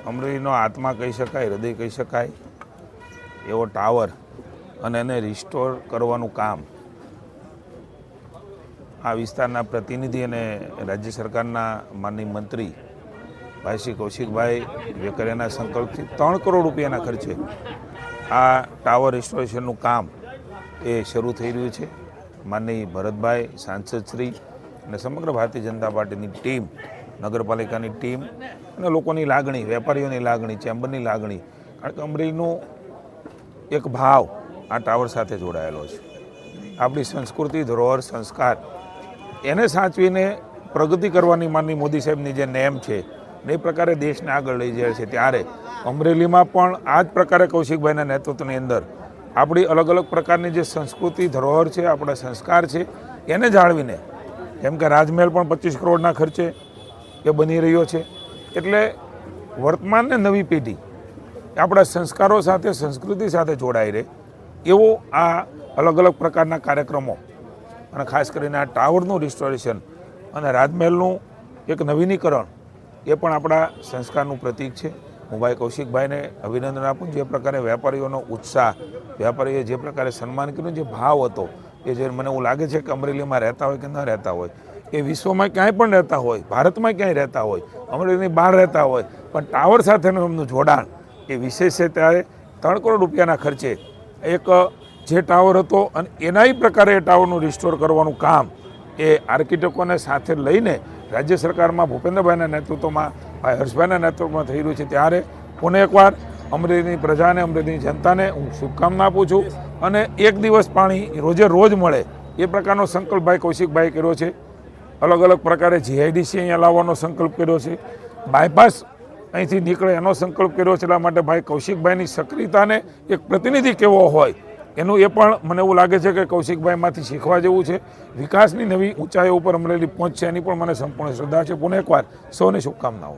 અમરેલીનો આત્મા કહી શકાય, હૃદય કહી શકાય એવો ટાવર અને એને રિસ્ટોર કરવાનું કામ આ વિસ્તારના પ્રતિનિધિ અને રાજ્ય સરકારના માનનીય મંત્રી ભાઈ શ્રી કૌશિકભાઈ વેકરિયાના સંકલ્પથી 3 કરોડ રૂપિયાના ખર્ચે આ ટાવર રિસ્ટોરેશનનું કામ એ શરૂ થઈ રહ્યું છે. માનનીય ભરતભાઈ સાંસદશ્રી અને સમગ્ર ભારતીય જનતા પાર્ટીની ટીમ, નગરપાલિકાની ટીમ અને લોકોની લાગણી, વેપારીઓની લાગણી, ચેમ્બરની લાગણી, કારણ કે અમરેલીનો એક ભાવ આ ટાવર સાથે જોડાયેલો છે. આપણી સંસ્કૃતિ, ધરોહર, સંસ્કાર એને સાચવીને પ્રગતિ કરવાની માનનીય મોદી સાહેબની જે નેમ છે ને એ પ્રકારે દેશને આગળ લઈ જાય છે, ત્યારે અમરેલીમાં પણ આ જ પ્રકારે કૌશિકભાઈના નેતૃત્વની અંદર આપણી અલગ અલગ પ્રકારની જે સંસ્કૃતિ, ધરોહર છે, આપણા સંસ્કાર છે એને જાળવીને, જેમ કે રાજમહેલ પણ 25 કરોડના ખર્ચે એ બની રહ્યો છે. એટલે વર્તમાન ને નવી પેઢી આપણા સંસ્કારો સાથે, સંસ્કૃતિ સાથે જોડાઈ રહે એવો આ અલગ અલગ પ્રકારના કાર્યક્રમો અને ખાસ કરીને આ ટાવરનું રિસ્ટોરેશન અને રાજમહેલનું એક નવીનીકરણ એ પણ આપણા સંસ્કારનું પ્રતીક છે. હું ભાઈ કૌશિકભાઈને અભિનંદન આપું. જે પ્રકારે વેપારીઓનો ઉત્સાહ, વેપારીએ જે પ્રકારે સન્માન કર્યું, જે ભાવ હતો એ જે મને એવું લાગે છે કે અમરેલીમાં રહેતા હોય કે ન રહેતા હોય, એ વિશ્વમાં ક્યાંય પણ રહેતા હોય, ભારતમાં ક્યાંય રહેતા હોય, અમરેલીની બહાર રહેતા હોય, પણ ટાવર સાથેનું એમનું જોડાણ એ વિશેષ છે. ત્યારે 3 કરોડ રૂપિયાના ખર્ચે એક જે ટાવર હતો અને એનાય પ્રકારે એ ટાવરનું રિસ્ટોર કરવાનું કામ એ આર્કિટેક્ટોને સાથે લઈને રાજ્ય સરકારમાં ભૂપેન્દ્રભાઈના નેતૃત્વમાં, ભાઈ હર્ષભાઈના નેતૃત્વમાં થઈ રહ્યું છે. ત્યારે પુનઃ એકવાર અમરેલીની પ્રજાને, અમરેલીની જનતાને હું શુભકામના આપું છું. અને 1 દિવસ પાણી રોજે રોજ મળે એ પ્રકારનો સંકલ્પ ભાઈ કૌશિકભાઈ કર્યો છે. અલગ અલગ પ્રકારે જીઆઈડીસી અહીંયા લાવવાનો સંકલ્પ કર્યો છે. બાયપાસ અહીંથી નીકળે એનો સંકલ્પ કર્યો છે. એટલા માટે ભાઈ કૌશિકભાઈની સક્રિયતાને એક પ્રતિનિધિ કેવો હોય એનું એ પણ મને એવું લાગે છે કે કૌશિકભાઈમાંથી શીખવા જેવું છે. વિકાસની નવી ઊંચાઈઓ ઉપર અમરેલી પહોંચશે એની પણ મને સંપૂર્ણ શ્રદ્ધા છે. પુનઃ એકવાર સૌને શુભકામનાઓ.